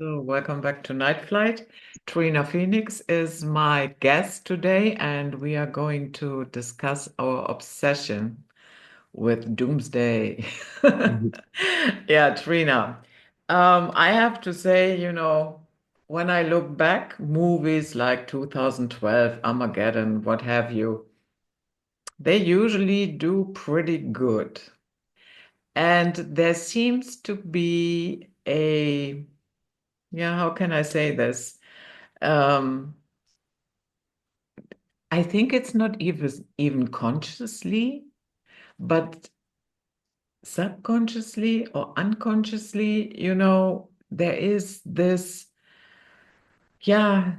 So, welcome back to Night Flight. Trina Phoenix is my guest today, and we are going to discuss our obsession with Doomsday. Mhm. Yeah, Trina. I have to say, when I look back, movies like 2012, Armageddon, what have you, they usually do pretty good. And there seems to be how can I say this? Um, I think it's not even consciously, but subconsciously or unconsciously, there is this, yeah,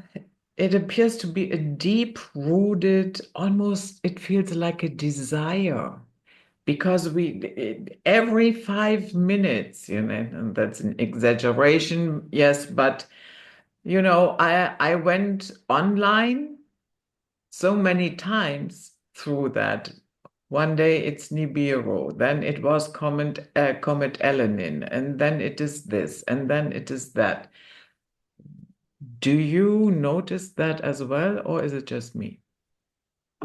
it appears to be a deep-rooted, almost it feels like a desire. Because every 5 minutes, and that's an exaggeration, yes, but I went online so many times through that. One day it's Nibiru, then it was Comet Elenin, and then it is this, and then it is that. Do you notice that as well, or is it just me?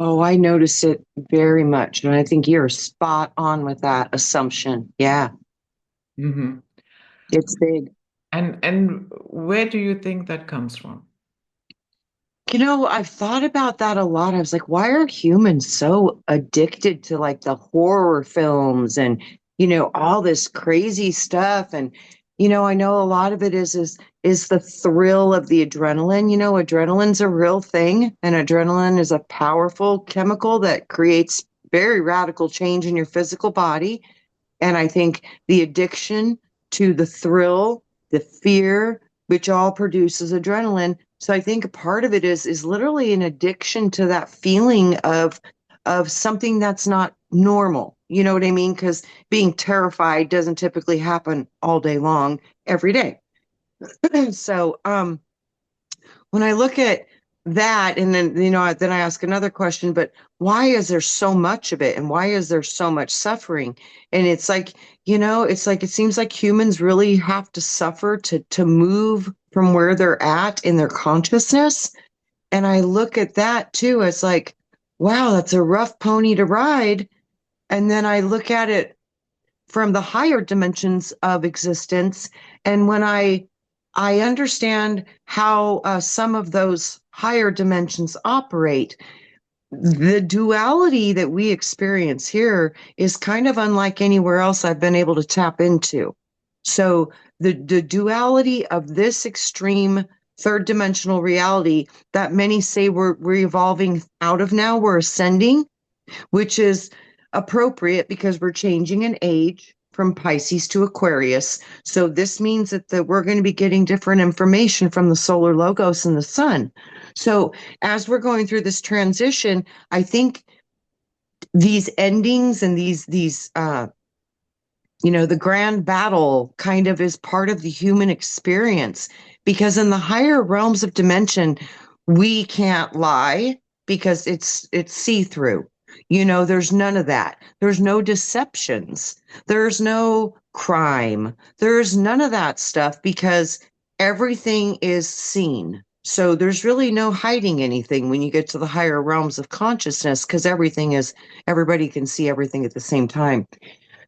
Oh, I notice it very much. And I think you're spot on with that assumption. Yeah, Hmm. it's big. And where do you think that comes from? I've thought about that a lot. I was like, why are humans so addicted to like the horror films and, all this crazy stuff? And, I know a lot of it is the thrill of the adrenaline. Adrenaline's a real thing, and adrenaline is a powerful chemical that creates very radical change in your physical body. And I think the addiction to the thrill, the fear, which all produces adrenaline. So I think a part of it is literally an addiction to that feeling of something that's not normal. You know what I mean? Because being terrified doesn't typically happen all day long, every day. So when I look at that, and then then I ask another question, but why is there so much of it, and why is there so much suffering? And it's like, it's like it seems like humans really have to suffer to move from where they're at in their consciousness. And I look at that too. It's like, wow, that's a rough pony to ride. And then I look at it from the higher dimensions of existence. And when I understand how some of those higher dimensions operate, the duality that we experience here is kind of unlike anywhere else I've been able to tap into. So the duality of this extreme third dimensional reality that many say we're evolving out of now, we're ascending, which is appropriate because we're changing an age from Pisces to Aquarius. So this means that we're going to be getting different information from the solar logos and the sun. So as we're going through this transition, I think these endings and these the grand battle kind of is part of the human experience, because in the higher realms of dimension, we can't lie because it's see-through. There's none of that. There's no deceptions. There's no crime. There's none of that stuff because everything is seen. So there's really no hiding anything when you get to the higher realms of consciousness, because everybody can see everything at the same time.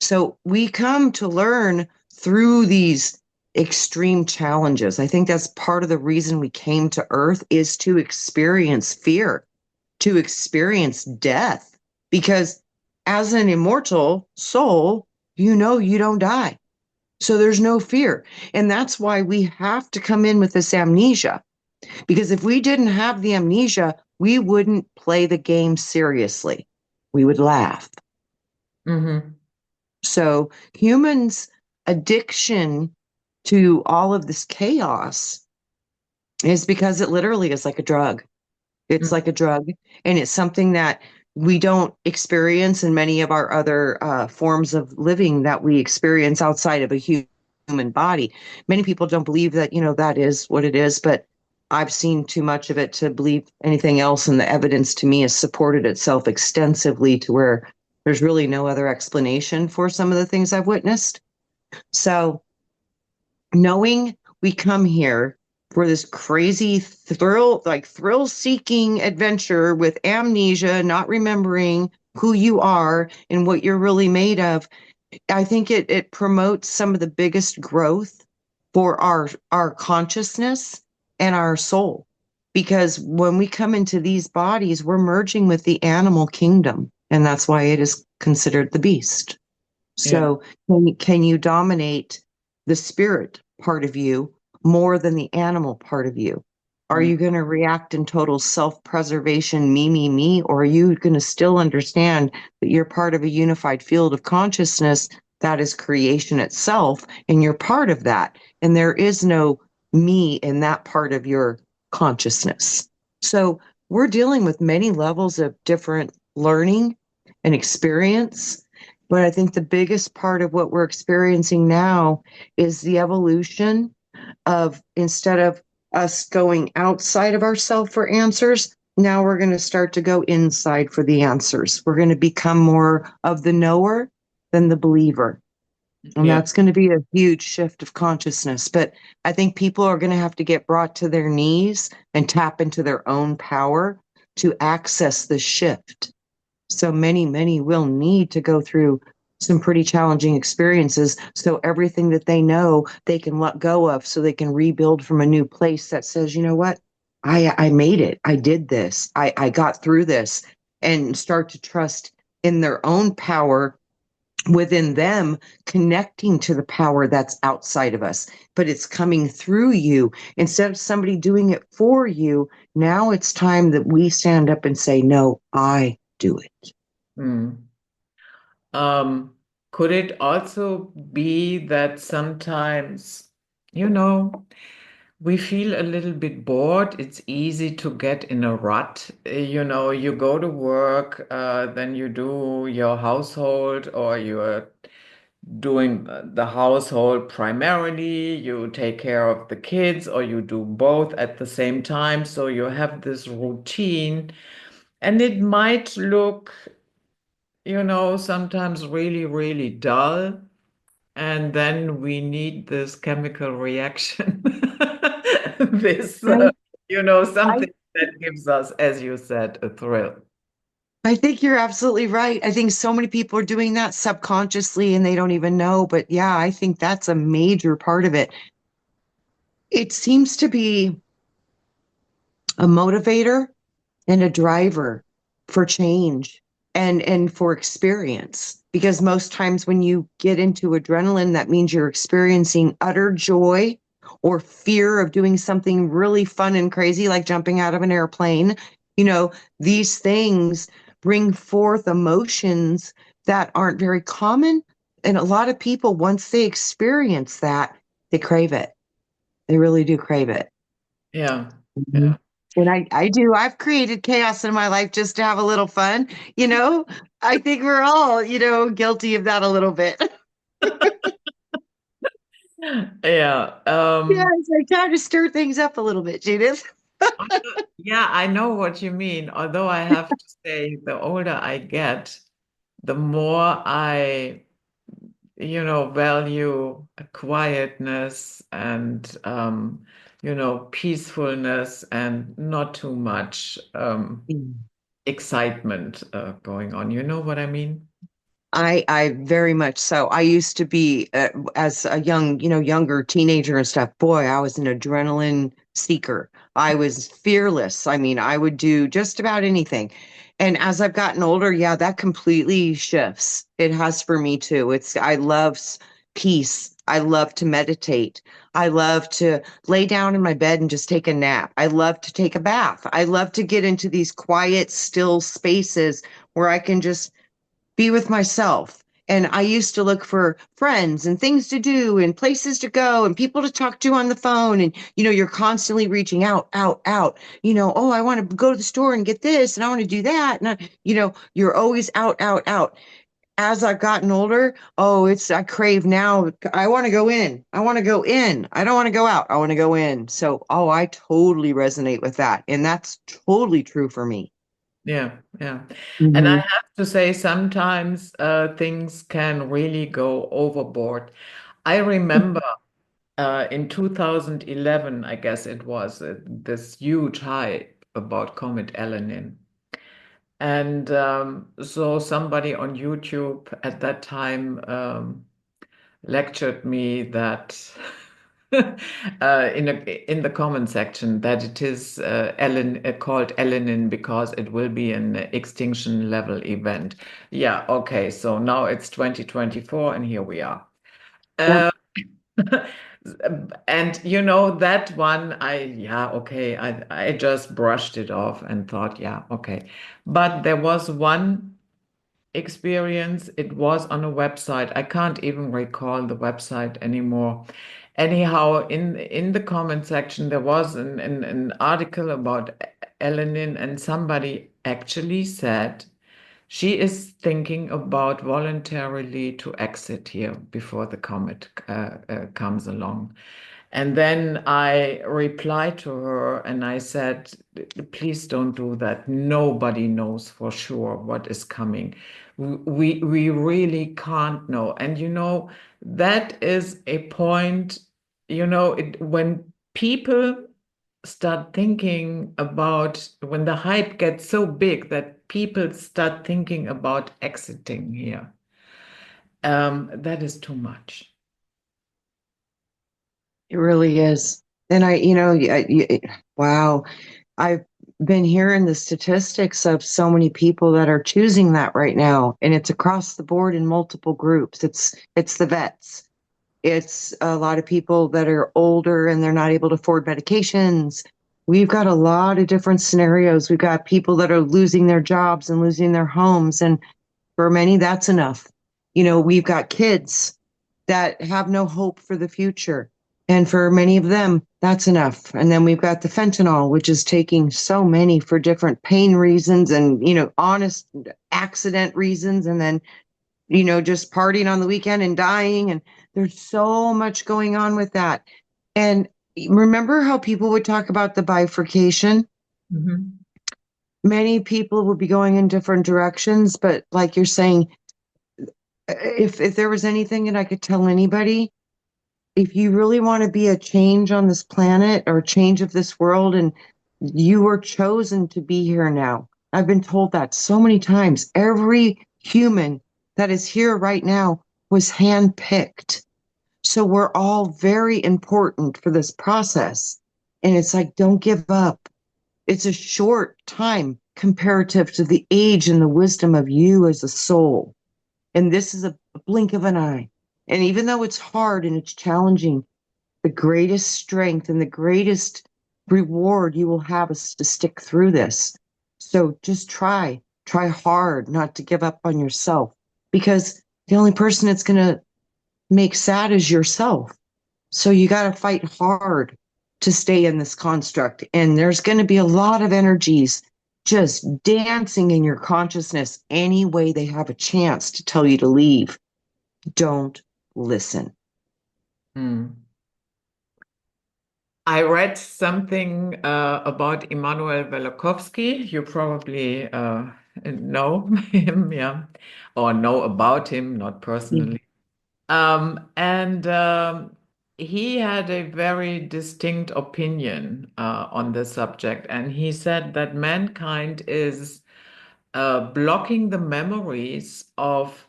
So we come to learn through these extreme challenges. I think that's part of the reason we came to Earth, is to experience fear, to experience death. Because as an immortal soul, you don't die. So there's no fear. And that's why we have to come in with this amnesia. Because if we didn't have the amnesia, we wouldn't play the game seriously. We would laugh. Hmm. So humans' addiction to all of this chaos is because it literally is like a drug. It's like a drug, and it's something that we don't experience in many of our other forms of living that we experience outside of a human body. Many people don't believe that, that is what it is, but I've seen too much of it to believe anything else, and the evidence to me has supported itself extensively to where there's really no other explanation for some of the things I've witnessed. So knowing we come here for this crazy thrill seeking adventure with amnesia, not remembering who you are and what you're really made of. I think it promotes some of the biggest growth for our consciousness and our soul. Because when we come into these bodies, we're merging with the animal kingdom, and that's why it is considered the beast. Yeah. So can you dominate the spirit part of you more than the animal part of you? Are Mm. you going to react in total self-preservation, me, or are you going to still understand that you're part of a unified field of consciousness that is creation itself, and you're part of that, and there is no me in that part of your consciousness. So we're dealing with many levels of different learning and experience, but I think the biggest part of what we're experiencing now is the evolution of, instead of us going outside of ourselves for answers, now we're going to start to go inside for the answers. We're going to become more of the knower than the believer. And Yeah. that's going to be a huge shift of consciousness. But I think people are going to have to get brought to their knees and tap into their own power to access the shift. So many will need to go through some pretty challenging experiences. So everything that they know, they can let go of so they can rebuild from a new place that says, you know what? I made it. I did this. I got through this, and start to trust in their own power within them, connecting to the power that's outside of us, but it's coming through you instead of somebody doing it for you. Now it's time that we stand up and say, no, I do it. Mm. Um, could it also be that sometimes, you know, we feel a little bit bored? It's easy to get in a rut. You go to work, then you do your household, or you're doing the household primarily, you take care of the kids, or you do both at the same time. So you have this routine, and it might look, sometimes really, really dull. And then we need this chemical reaction, this, Right. I, something that gives us, as you said, a thrill. I think you're absolutely right. I think so many people are doing that subconsciously and they don't even know. But yeah, I think that's a major part of it. It seems to be a motivator and a driver for change and for experience, because most times when you get into adrenaline, that means you're experiencing utter joy or fear of doing something really fun and crazy like jumping out of an airplane. you know these things bring forth emotions that aren't very common, and a lot of people, once they experience that, they crave it. They really do crave it. Yeah. Mhm. Yeah. And I do. I've created chaos in my life just to have a little fun. You know, I think we're all, guilty of that a little bit. Yeah. Yeah, it's like time to stir things up a little bit, Judith. Yeah, I know what you mean. Although I have to say, the older I get, the more I, value quietness and, peacefulness and not too much excitement going on. You know what I mean? I very much so. I used to be, as a younger teenager and stuff. Boy, I was an adrenaline seeker. I was fearless. I mean, I would do just about anything. And as I've gotten older, yeah, that completely shifts. It has for me too. I love peace. I love to meditate. I love to lay down in my bed and just take a nap. I love to take a bath. I love to get into these quiet, still spaces where I can just be with myself. And I used to look for friends and things to do and places to go and people to talk to on the phone. And, you're constantly reaching out. Oh, I want to go to the store and get this and I want to do that. And, you're always out. As I've gotten older, I crave now. I want to go in. I want to go in. I don't want to go out. I want to go in. So, I totally resonate with that. And that's totally true for me. Yeah, yeah. And I Mhm. have to say, sometimes things can really go overboard. I remember In 2011, I guess it was, this huge hype about Comet Elenin. And so somebody on YouTube at that time lectured me that in the comment section that it is called Elenin because it will be an extinction level event. Yeah, okay, so now it's 2024 and here we are. Yep. Uh, and you know that one, yeah, okay, I just brushed it off and thought, yeah, okay. But there was one experience. It was on a website. I can't even recall the website anymore. Anyhow, in the comment section, there was an article about Elenin, and somebody actually said she is thinking about voluntarily to exit here before the comet comes along. And then I replied to her and I said, please don't do that. Nobody knows for sure what is coming. We really can't know. And you know, that is a point, you know, when people start thinking about, when the hype gets so big that people start thinking about exiting here, that is too much. It really is. And wow, I've been hearing the statistics of so many people that are choosing that right now, and it's across the board in multiple groups. It's the vets. It's a lot of people that are older and they're not able to afford medications. We've got a lot of different scenarios. We've got people that are losing their jobs and losing their homes, and for many, that's enough. We've got kids that have no hope for the future. And for many of them, that's enough. And then we've got the fentanyl, which is taking so many for different pain reasons and, honest accident reasons. And then, just partying on the weekend and dying. And there's so much going on with that. And remember how people would talk about the bifurcation? Mhm. Many people would be going in different directions, but like you're saying, if there was anything that I could tell anybody, if you really want to be a change on this planet or a change of this world, and you were chosen to be here now. I've been told that so many times. Every human that is here right now was handpicked. So we're all very important for this process. And it's like, don't give up. It's a short time comparative to the age and the wisdom of you as a soul. And this is a blink of an eye. And even though it's hard and it's challenging, the greatest strength and the greatest reward you will have is to stick through this. So just try hard not to give up on yourself, because the only person it's going to make sad is yourself. So you got to fight hard to stay in this construct. And there's going to be a lot of energies just dancing in your consciousness any way they have a chance to tell you to leave. Don't listen. Hmm. I read something about Immanuel Velikovsky. You probably know him, yeah, or know about him, not personally. And he had a very distinct opinion on the subject, and he said that mankind is blocking the memories of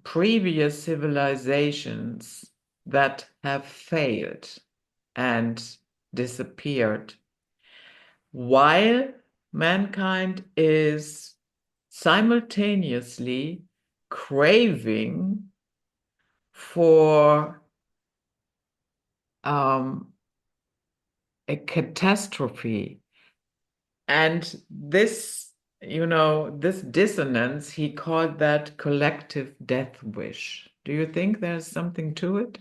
previous civilizations that have failed and disappeared, while mankind is simultaneously craving for um, a catastrophe. And this, you know, this dissonance, he called that collective death wish. Do you think there's something to it?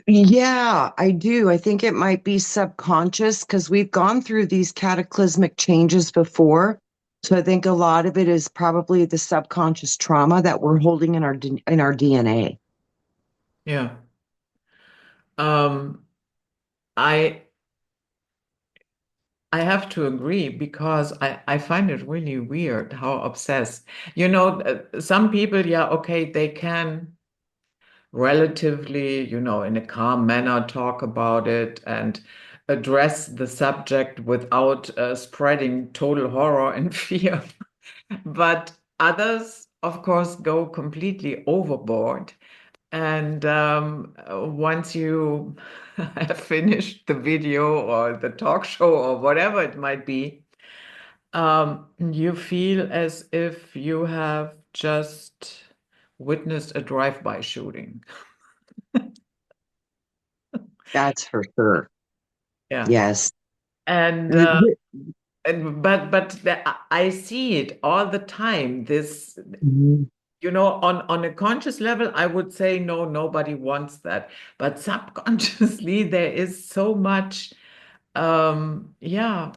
Yeah, I do. I think it might be subconscious because we've gone through these cataclysmic changes before. So I think a lot of it is probably the subconscious trauma that we're holding in our DNA. Yeah. Um, I I have to agree because I find it really weird how obsessed. You know, some people, yeah, okay, they can relatively, in a calm manner talk about it and address the subject without spreading total horror and fear. But others, of course, go completely overboard. And once you have finished the video or the talk show or whatever it might be, you feel as if you have just witnessed a drive-by shooting. That's for sure. Yeah. Yes. And Mhm. I see it all the time. This, on a conscious level, I would say no, nobody wants that. But subconsciously, there is so much, yeah,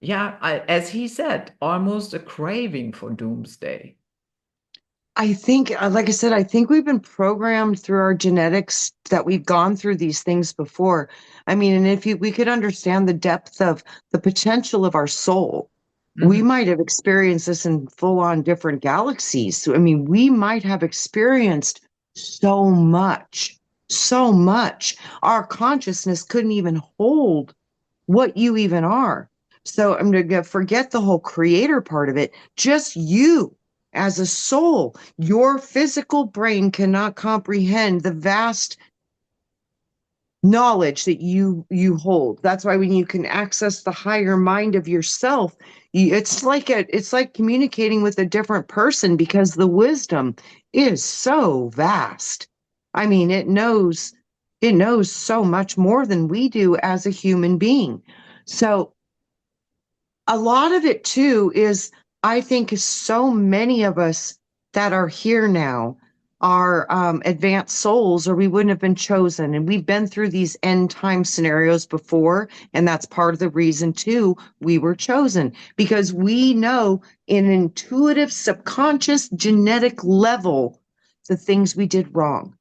yeah, as he said, almost a craving for doomsday. I think, like I said, I think we've been programmed through our genetics that we've gone through these things before. I mean, and if we could understand the depth of the potential of our soul, we Mhm. might have experienced this in full on different galaxies. So, I mean, we might have experienced so much, so much. Our consciousness couldn't even hold what you even are. So I'm going to forget the whole creator part of it. Just you as a soul, your physical brain cannot comprehend the vast knowledge that you hold. That's why when you can access the higher mind of yourself, it's like communicating with a different person because the wisdom is so vast. I mean, it knows so much more than we do as a human being. So a lot of it too is, I think, so many of us that are here now are advanced souls, or we wouldn't have been chosen. And we've been through these end time scenarios before, and that's part of the reason too we were chosen, because we know in an intuitive, subconscious, genetic level the things we did wrong.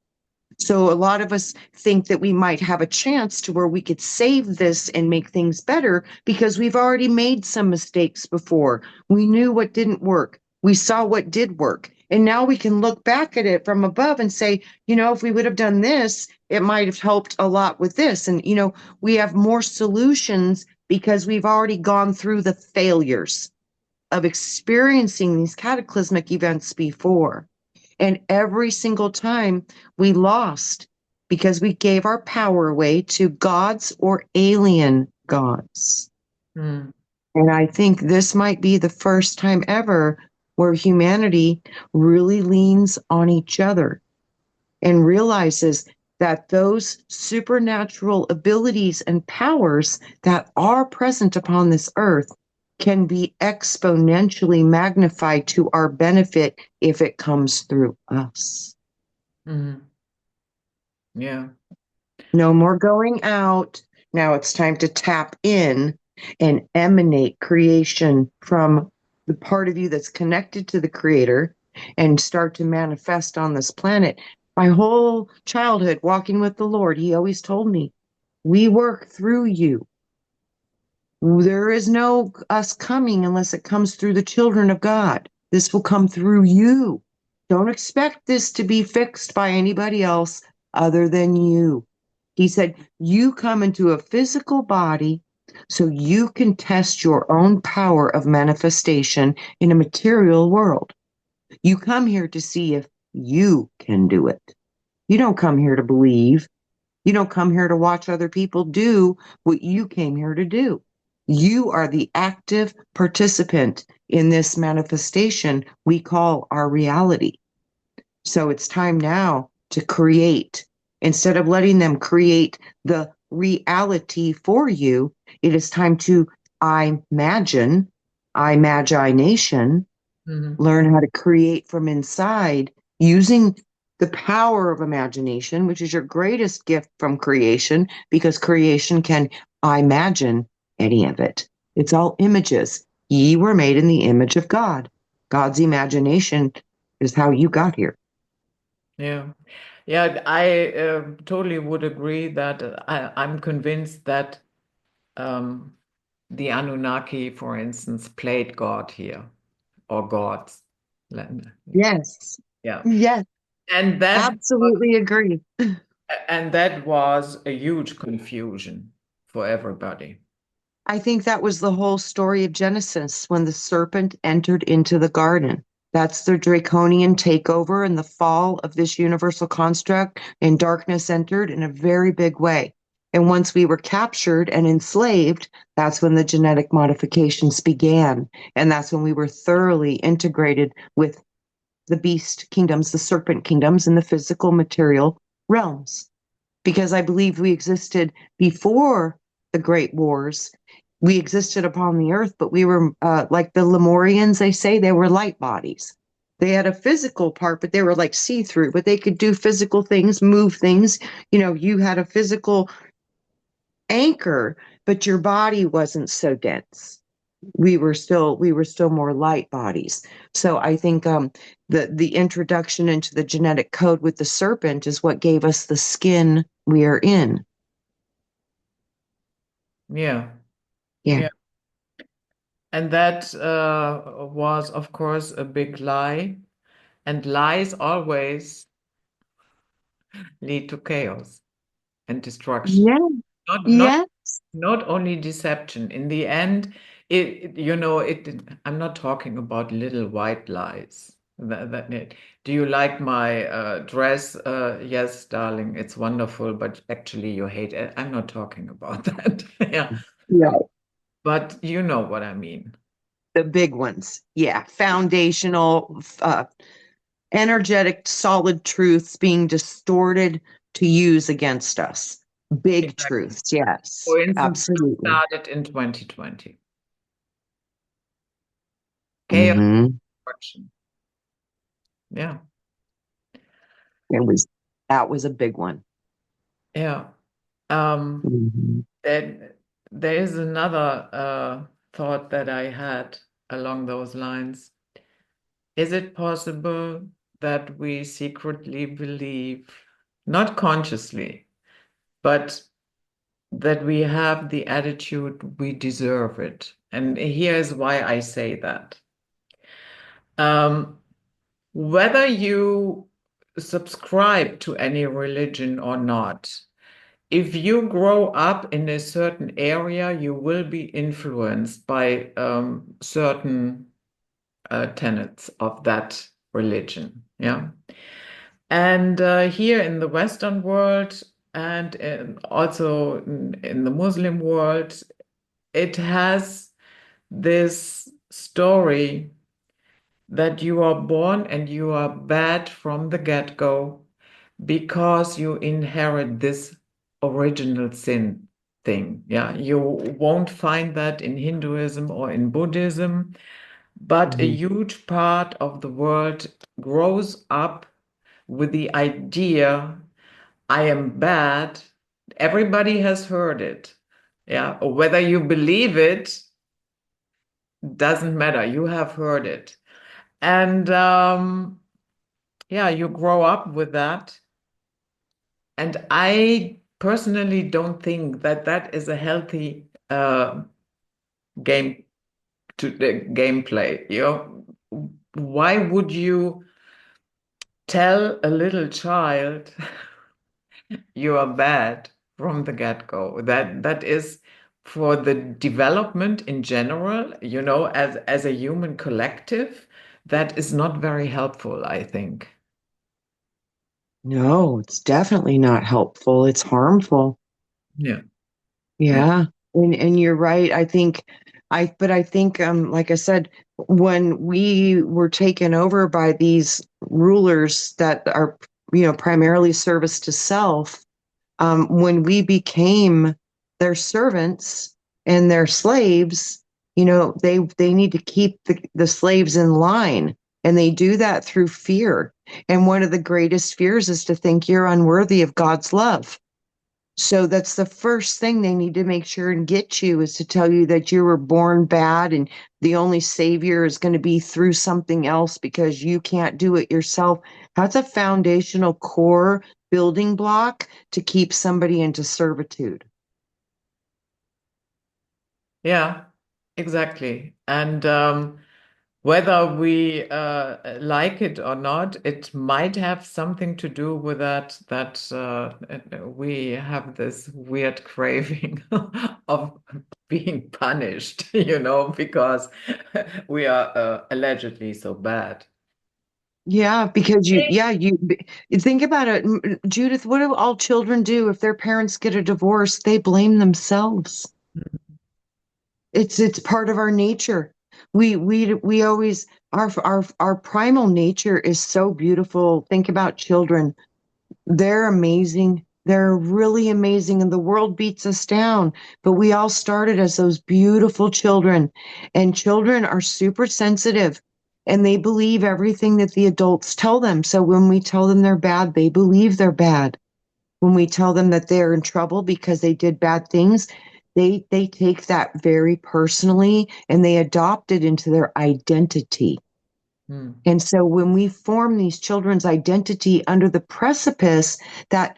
So a lot of us think that we might have a chance to where we could save this and make things better because we've already made some mistakes before. We knew what didn't work. We saw what did work. And now we can look back at it from above and say, if we would have done this, it might have helped a lot with this. And, we have more solutions because we've already gone through the failures of experiencing these cataclysmic events before. And every single time we lost because we gave our power away to gods or alien gods. Mm, And I think this might be the first time ever where humanity really leans on each other and realizes that those supernatural abilities and powers that are present upon this earth can be exponentially magnified to our benefit if it comes through us. mhm. Yeah. No more going out. Now it's time to tap in and emanate creation from the part of you that's connected to the creator and start to manifest on this planet. My whole childhood walking with the Lord, he always told me, we work through you. There is no us coming unless it comes through the children of God. This will come through you. Don't expect this to be fixed by anybody else other than you. He said, you come into a physical body so you can test your own power of manifestation in a material world. You come here to see if you can do it. You don't come here to believe. You don't come here to watch other people do what you came here to do. You are the active participant in this manifestation we call our reality. So it's time now to create. Instead of letting them create the reality for you, it is time to imagine, imagination, Mhm. learn how to create from inside using the power of imagination, which is your greatest gift from creation, because creation can imagine any of it. It's all images. Ye were made in the image of God. God's imagination is how you got here. Yeah. Yeah, I totally would agree that I'm convinced that um, the Anunnaki, for instance, played God here or gods. Yes. Yeah. Yes. And that Absolutely agree. and that was a huge confusion for everybody. I think that was the whole story of Genesis when the serpent entered into the garden. That's the draconian takeover and the fall of this universal construct, and darkness entered in a very big way. And once we were captured and enslaved, that's when the genetic modifications began. And that's when we were thoroughly integrated with the beast kingdoms, the serpent kingdoms, and the physical material realms. Because I believe we existed before the Great Wars. We existed upon the earth, but we were like the Lemurians, they say, they were light bodies. They had a physical part, but they were like see through, but they could do physical things, move things. You know, you had a physical anchor, but your body wasn't so dense. We were still more light bodies. So I think the introduction into the genetic code with the serpent is what gave us the skin we are in. Yeah. Yeah. Yeah. And that was, of course, a big lie. And lies always lead to chaos and destruction. Yeah. Not not Yeah. not only deception. In the end, I'm not talking about little white lies. Do you like my dress? Yes, darling, it's wonderful, but actually you hate it. I'm not talking about that. Yeah. Yeah. But you know what I mean. The big ones. Yeah. Foundational, energetic, solid truths being distorted to use against us. Big Exactly. truths. Yes. For instance, what Absolutely. started in 2020. Chaos Hmm. destruction. Yeah. It was, that was a big one. Yeah. Um, Hmm. and there is another thought that I had along those lines. Is it possible that we secretly believe, not consciously, but that we have the attitude we deserve it? And here is why I say that. Um, whether you subscribe to any religion or not, if you grow up in a certain area, you will be influenced by certain tenets of that religion. Yeah. And here in the Western world and also in the Muslim world, it has this story that you are born and you are bad from the get-go because you inherit this original sin thing. Yeah, you won't find that in Hinduism or in Buddhism, but a Hmm. huge part of the world grows up with the idea, I am bad. Everybody has heard it. Yeah, or whether you believe it doesn't matter. You have heard it. And yeah, you grow up with that. And I personally don't think that that is a healthy game to the gameplay. You know, why would you tell a little child you are bad from the get-go? That is for the development in general, you know, as a human collective, that is not very helpful, I think. No, it's definitely not helpful. It's harmful. Yeah. Yeah. Yeah. And you're right. I think like I said, when we were taken over by these rulers that are, primarily service to self, when we became their servants and their slaves, they need to keep the slaves in line. And they do that through fear. And one of the greatest fears is to think you're unworthy of God's love. So that's the first thing they need to make sure and get you, is to tell you that you were born bad and the only savior is going to be through something else because you can't do it yourself. That's a foundational core building block to keep somebody into servitude. Yeah, exactly. And whether we like it or not, it might have something to do with that we have this weird craving of being punished, because we are allegedly so bad. Yeah, because you think about it, Judith, what do all children do if their parents get a divorce? They blame themselves. It's part of our nature. We always our primal nature is so beautiful. Think about children. They're amazing. They're really amazing, and the world beats us down. But we all started as those beautiful children, and children are super sensitive, and they believe everything that the adults tell them. So when we tell them they're bad, they believe they're bad. When we tell them that they're in trouble because they did bad things, they take that very personally, and they adopt it into their identity. Hmm. And so when we form these children's identity under the precipice that,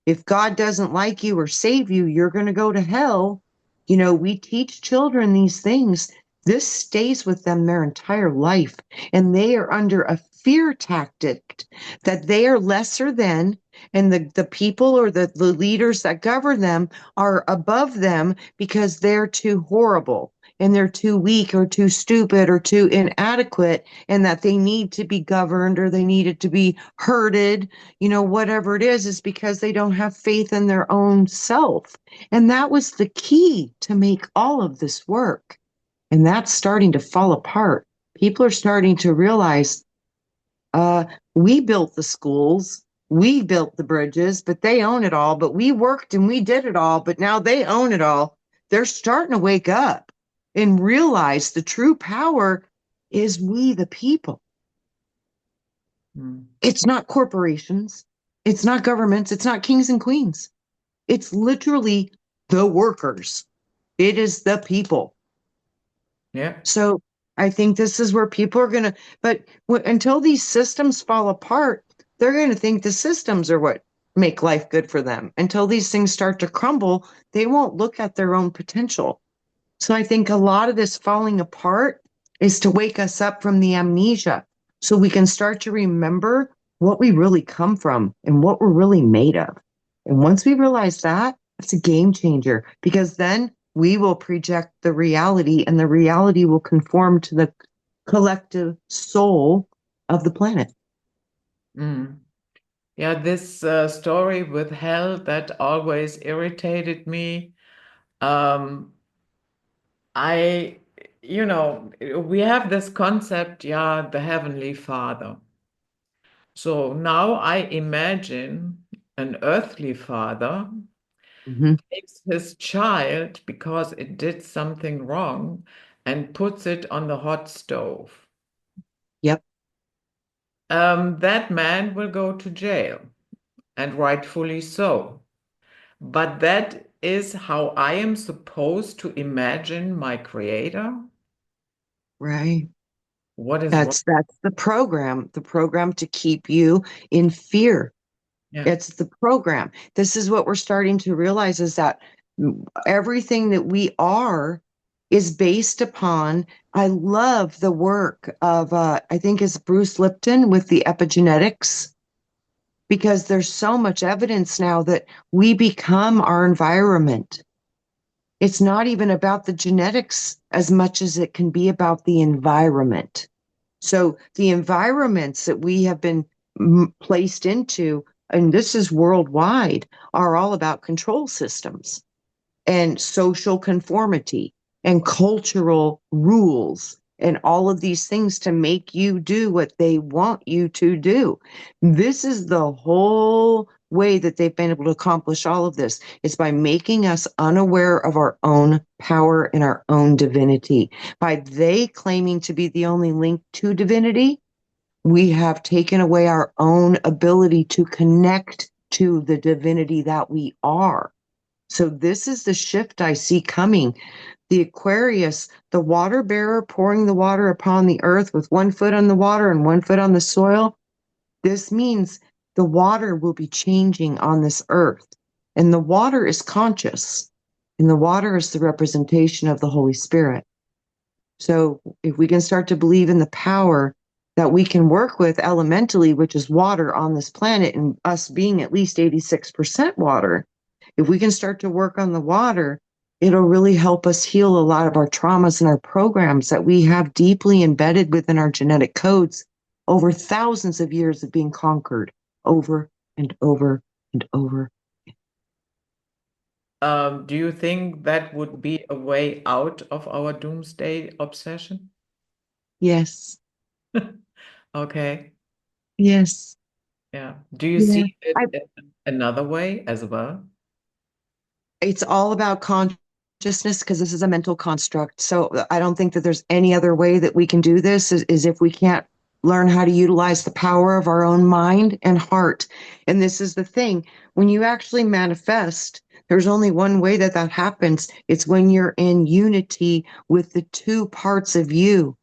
if God doesn't like you or save you, you're going to go to hell. We teach children these things. This stays with them their entire life. And they are under a fear tactic that they are lesser than, and the people or the leaders that govern them are above them because they're too horrible and they're too weak or too stupid or too inadequate, and that they need to be governed or they needed to be herded, whatever it is because they don't have faith in their own self. And that was the key to make all of this work. And that's starting to fall apart. People are starting to realize uh, we built the schools, we built the bridges, but they own it all. But we worked and we did it all, but now they own it all. They're starting to wake up and realize the true power is we, the people. Hmm. It's not corporations, it's not governments, it's not kings and queens. It's literally the workers, it is the people. Yeah. So I think this is where people are going to, but until these systems fall apart, they're going to think the systems are what make life good for them. Until these things start to crumble, they won't look at their own potential. So I think a lot of this falling apart is to wake us up from the amnesia so we can start to remember what we really come from and what we're really made of. And once we realize that, it's a game changer because then we will project the reality and the reality will conform to the collective soul of the planet. Mm. Yeah, this story with hell that always irritated me. Um, I, we have this concept, yeah, the Heavenly Father. So now I imagine an earthly father Mhm. takes his child because it did something wrong and puts it on the hot stove. Yep. That man will go to jail, and rightfully so. But that is how I am supposed to imagine my creator. Right. What is wrong? That's the program to keep you in fear. Yeah. It's the program. This is what we're starting to realize is that everything that we are is based upon. I love the work of, I think it's Bruce Lipton with the epigenetics, because there's so much evidence now that we become our environment. It's not even about the genetics as much as it can be about the environment. So the environments that we have been placed into, and this is worldwide, are all about control systems and social conformity and cultural rules and all of these things to make you do what they want you to do. This is the whole way that they've been able to accomplish all of this is by making us unaware of our own power and our own divinity. By they claiming to be the only link to divinity, we have taken away our own ability to connect to the divinity that we are. So this is the shift I see coming. The Aquarius, the water bearer pouring the water upon the earth with 1 foot on the water and 1 foot on the soil. This means the water will be changing on this earth. And the water is conscious. And the water is the representation of the Holy Spirit. So if we can start to believe in the power that we can work with elementally, which is water on this planet, and us being at least 86% water, if we can start to work on the water, it'll really help us heal a lot of our traumas and our programs that we have deeply embedded within our genetic codes over thousands of years of being conquered over and over and over. Do you think that would be a way out of our doomsday obsession? Yes. Okay. Yes. Yeah. Do you Yeah. see it another way as well? It's all about consciousness because this is a mental construct. So I don't think that there's any other way that we can do this is if we can't learn how to utilize the power of our own mind and heart. And this is the thing. When you actually manifest, there's only one way that that happens. It's when you're in unity with the two parts of you.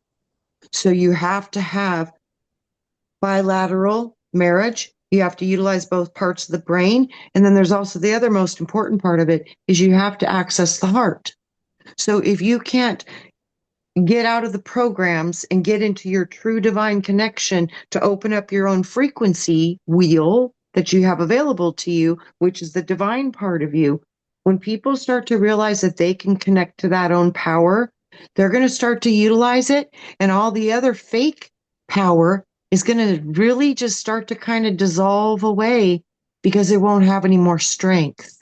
So you have to have bilateral marriage. You have to utilize both parts of the brain. And then there's also the other most important part of it is you have to access the heart. So if you can't get out of the programs and get into your true divine connection to open up your own frequency wheel that you have available to you, which is the divine part of you, when people start to realize that they can connect to that own power, they're going to start to utilize it, and all the other fake power is going to really just start to kind of dissolve away because it won't have any more strength.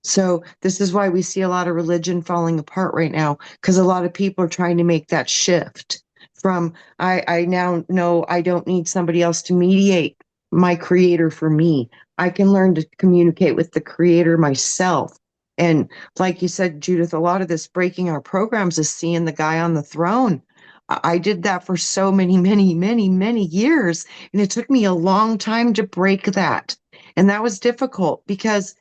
So this is why we see a lot of religion falling apart right now, because a lot of people are trying to make that shift from I now know I don't need somebody else to mediate my creator for me. I can learn to communicate with the creator myself. And like you said, Judith, a lot of this breaking our programs is seeing the guy on the throne. I did that for so many, many, many, many years. And it took me a long time to break that. And that was difficult because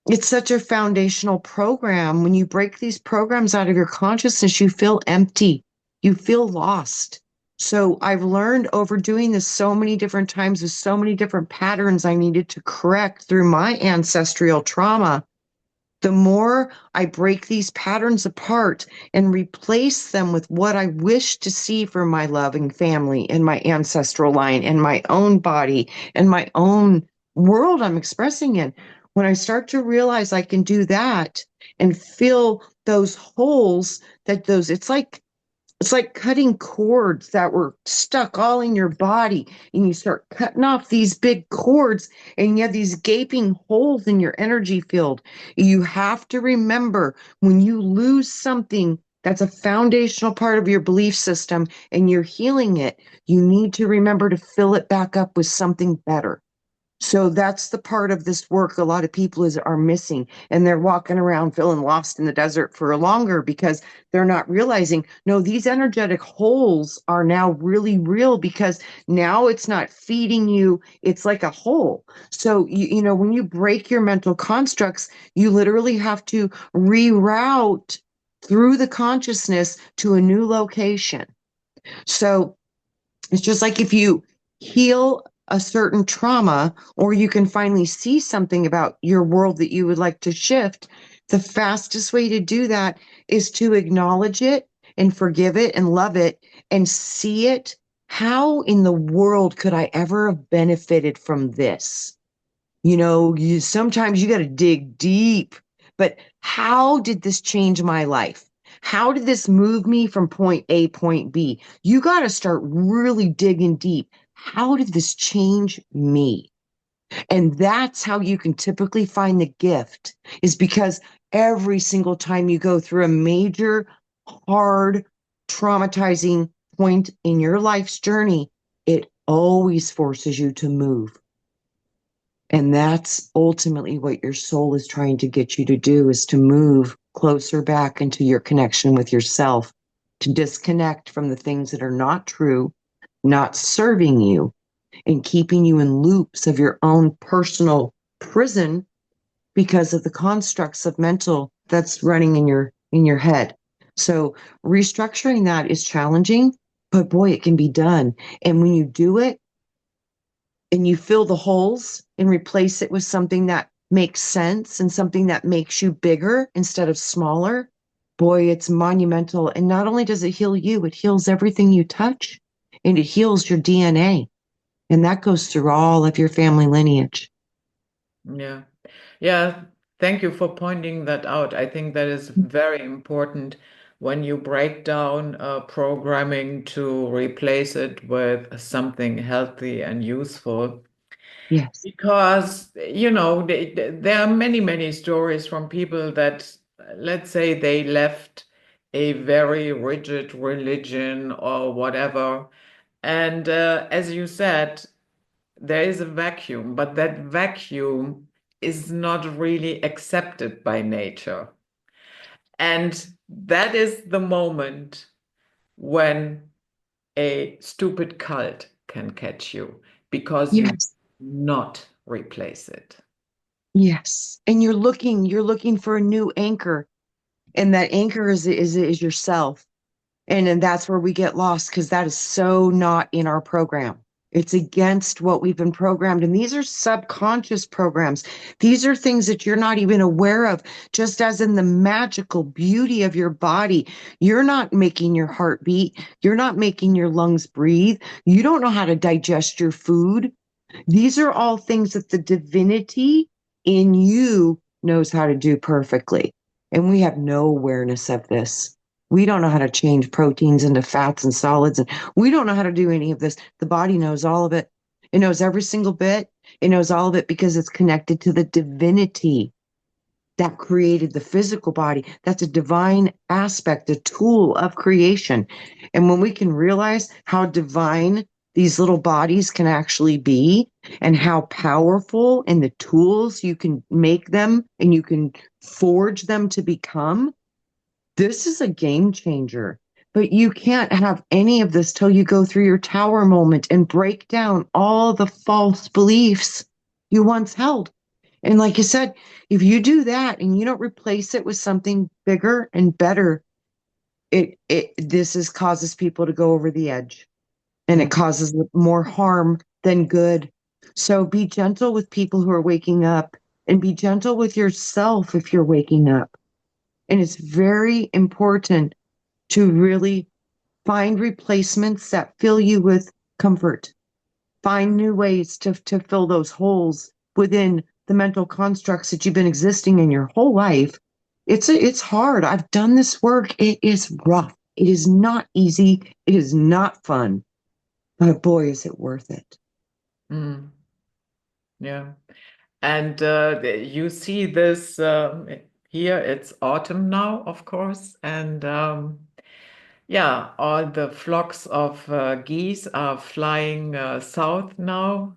it's such a foundational program. When you break these programs out of your consciousness, you feel empty. You feel lost. So I've learned over doing this so many different times with so many different patterns I needed to correct through my ancestral trauma. The more I break these patterns apart and replace them with what I wish to see for my loving family and my ancestral line and my own body and my own world I'm expressing in, when I start to realize I can do that and fill those holes that those, it's like cutting cords that were stuck all in your body, and you start cutting off these big cords, and you have these gaping holes in your energy field. You have to remember when you lose something that's a foundational part of your belief system and you're healing it, you need to remember to fill it back up with something better. So that's the part of this work a lot of people are missing, and they're walking around feeling lost in the desert for longer because they're not realizing, no, these energetic holes are now really real because now it's not feeding you. It's like a hole. So, when you break your mental constructs, you literally have to reroute through the consciousness to a new location. So it's just like if you heal a certain trauma, or you can finally see something about your world that you would like to shift, the fastest way to do that is to acknowledge it and forgive it and love it and see it. How in the world could I ever have benefited from this? Sometimes you got to dig deep, but how did this change my life? How did this move me from point A, point B? You got to start really digging deep. How did this change me? And that's how you can typically find the gift, is because every single time you go through a major, hard, traumatizing point in your life's journey, it always forces you to move. And that's ultimately what your soul is trying to get you to do, is to move closer back into your connection with yourself, to disconnect from the things that are not true, not serving you, and keeping you in loops of your own personal prison because of the constructs of mental that's running in your head. So restructuring that is challenging, but boy, it can be done. And when you do it, and you fill the holes and replace it with something that makes sense and something that makes you bigger instead of smaller, boy, it's monumental. And not only does it heal you, it heals everything you touch and it heals your DNA. And that goes through all of your family lineage. Yeah. Yeah. Thank you for pointing that out. I think that is very important when you break down programming to replace it with something healthy and useful. Yes. Because, there are many, many stories from people that, let's say, they left a very rigid religion or whatever. And as you said, there is a vacuum, but that vacuum is not really accepted by nature. And that is the moment when a stupid cult can catch you because you Yes. not replace it. Yes. And you're looking for a new anchor. And that anchor is yourself. And that's where we get lost because that is so not in our program. It's against what we've been programmed. And these are subconscious programs. These are things that you're not even aware of, just as in the magical beauty of your body. You're not making your heart beat. You're not making your lungs breathe. You don't know how to digest your food. These are all things that the divinity in you knows how to do perfectly. And we have no awareness of this. We don't know how to change proteins into fats and solids. And we don't know how to do any of this. The body knows all of it. It knows every single bit. It knows all of it because it's connected to the divinity that created the physical body. That's a divine aspect, a tool of creation. And when we can realize how divine these little bodies can actually be and how powerful and the tools you can make them and you can forge them to become, this is a game changer. But you can't have any of this till you go through your tower moment and break down all the false beliefs you once held. And like you said, if you do that and you don't replace it with something bigger and better, it causes people to go over the edge and it Mm. causes more harm than good. So be gentle with people who are waking up and be gentle with yourself if you're waking up. And it's very important to really find replacements that fill you with comfort. Find new ways to fill those holes within the mental constructs that you've been existing in your whole life. It's hard. I've done this work. It is rough. It is not easy. It is not fun. But boy, is it worth it. Mm. Yeah. And you see this here, it's autumn now, of course. And yeah, all the flocks of geese are flying south now.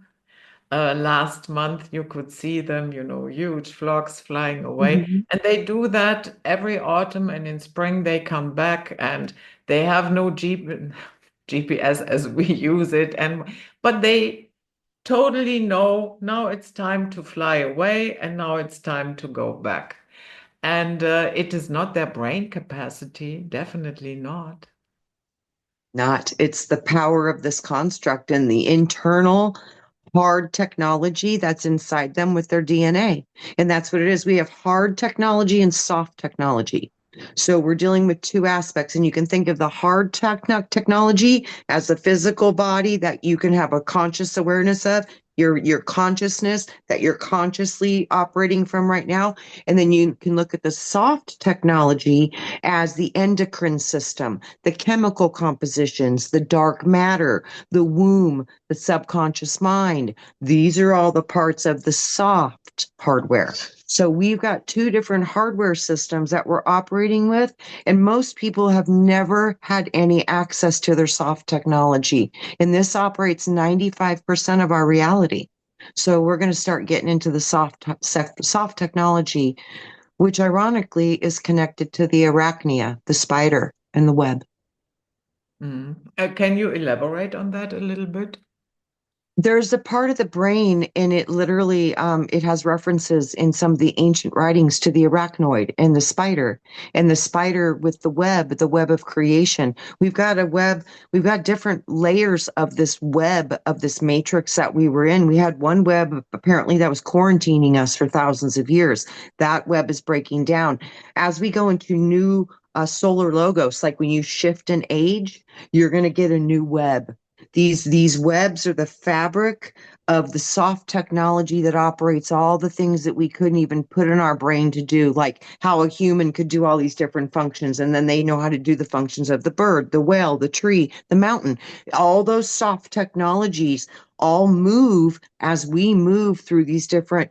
Last month, you could see them, huge flocks flying away. Mhm. And they do that every autumn, and in spring, they come back and they have no GPS as we use it. But they totally know now it's time to fly away and now it's time to go back. And it is not their brain capacity, definitely not. Not. It's the power of this construct and the internal hard technology that's inside them with their DNA. And that's what it is. We have hard technology and soft technology. So we're dealing with two aspects, and you can think of the hard technology as the physical body that you can have a conscious awareness of, your consciousness that you're consciously operating from right now. And then you can look at the soft technology as the endocrine system, the chemical compositions, the dark matter, the womb, the subconscious mind. These are all the parts of the soft hardware. So we've got two different hardware systems that we're operating with, and most people have never had any access to their soft technology. And this operates 95% of our reality. So we're going to start getting into the soft technology, which ironically is connected to the arachnia, the spider, and the web. Mm. Can you elaborate on that a little bit? There's a part of the brain, and it literally it has references in some of the ancient writings to the arachnoid and the spider with the web of creation. We've got a web, we've got different layers of this web of this matrix that we were in. We had one web apparently that was quarantining us for thousands of years. That web is breaking down as we go into new solar logos. Like when you shift an age, you're going to get a new web. These webs are the fabric of the soft technology that operates all the things that we couldn't even put in our brain to do, like how a human could do all these different functions, and then they know how to do the functions of the bird, the whale, the tree, the mountain. All those soft technologies all move as we move through these different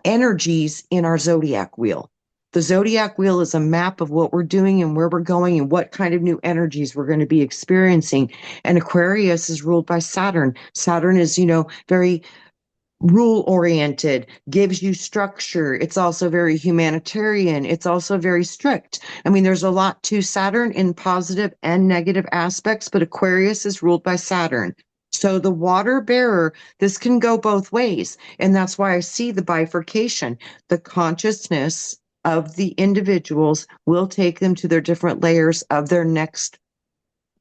energies in our zodiac wheel. The zodiac wheel is a map of what we're doing and where we're going and what kind of new energies we're going to be experiencing. And Aquarius is ruled by Saturn. Saturn is, very rule oriented, gives you structure. It's also very humanitarian. It's also very strict. I mean, there's a lot to Saturn in positive and negative aspects, but Aquarius is ruled by Saturn. So the water bearer, this can go both ways. And that's why I see the bifurcation. The consciousness of the individuals will take them to their different layers of their next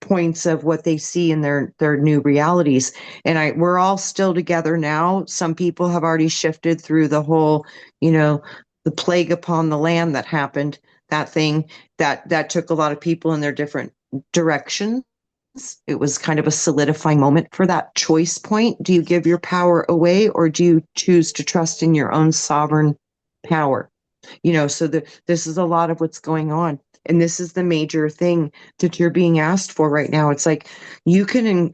points of what they see in their new realities. And we're all still together now. Some people have already shifted through the whole, the plague upon the land that happened, that thing that took a lot of people in their different directions. It was kind of a solidifying moment for that choice point. Do you give your power away, or do you choose to trust in your own sovereign power? So this is a lot of what's going on. And this is the major thing that you're being asked for right now. It's like you can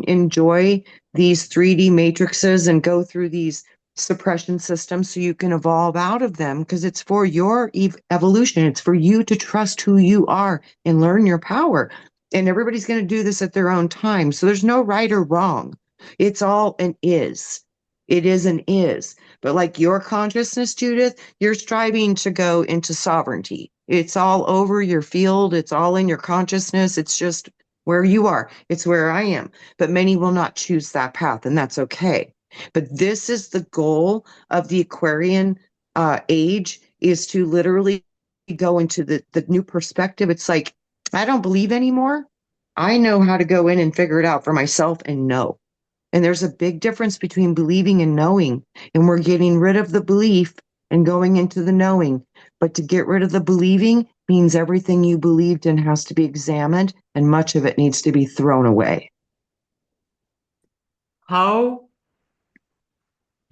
enjoy these 3D matrices and go through these suppression systems so you can evolve out of them, because it's for your evolution. It's for you to trust who you are and learn your power. And everybody's going to do this at their own time. So there's no right or wrong. It's all an is. It is an is. But like your consciousness, Judith, you're striving to go into sovereignty. It's all over your field. It's all in your consciousness. It's just where you are. It's where I am. But many will not choose that path, and that's okay. But this is the goal of the Aquarian age, is to literally go into the new perspective. It's like, I don't believe anymore. I know how to go in and figure it out for myself and know. And there's a big difference between believing and knowing. And we're getting rid of the belief and going into the knowing. But to get rid of the believing means everything you believed in has to be examined, and much of it needs to be thrown away. How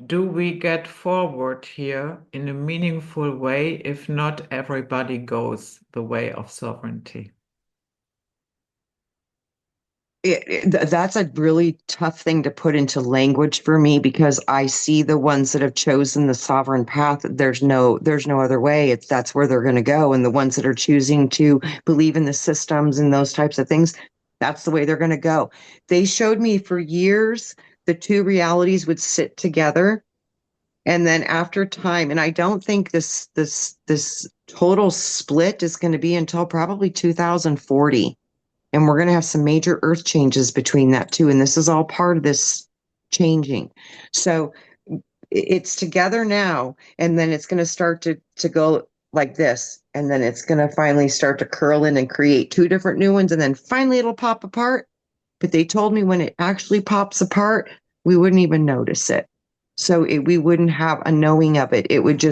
do we get forward here in a meaningful way if not everybody goes the way of sovereignty? That's a really tough thing to put into language for me, because I see the ones that have chosen the sovereign path. There's no other way. That's where they're going to go. And the ones that are choosing to believe in the systems and those types of things, that's the way they're going to go. They showed me for years the two realities would sit together. And then after time, and I don't think this total split is going to be until probably 2040. And we're going to have some major earth changes between that too. And this is all part of this changing. So it's together now, and then it's going to start to go like this. And then it's going to finally start to curl in and create two different new ones. And then finally it'll pop apart. But they told me when it actually pops apart, we wouldn't even notice it. So we wouldn't have a knowing of it. It would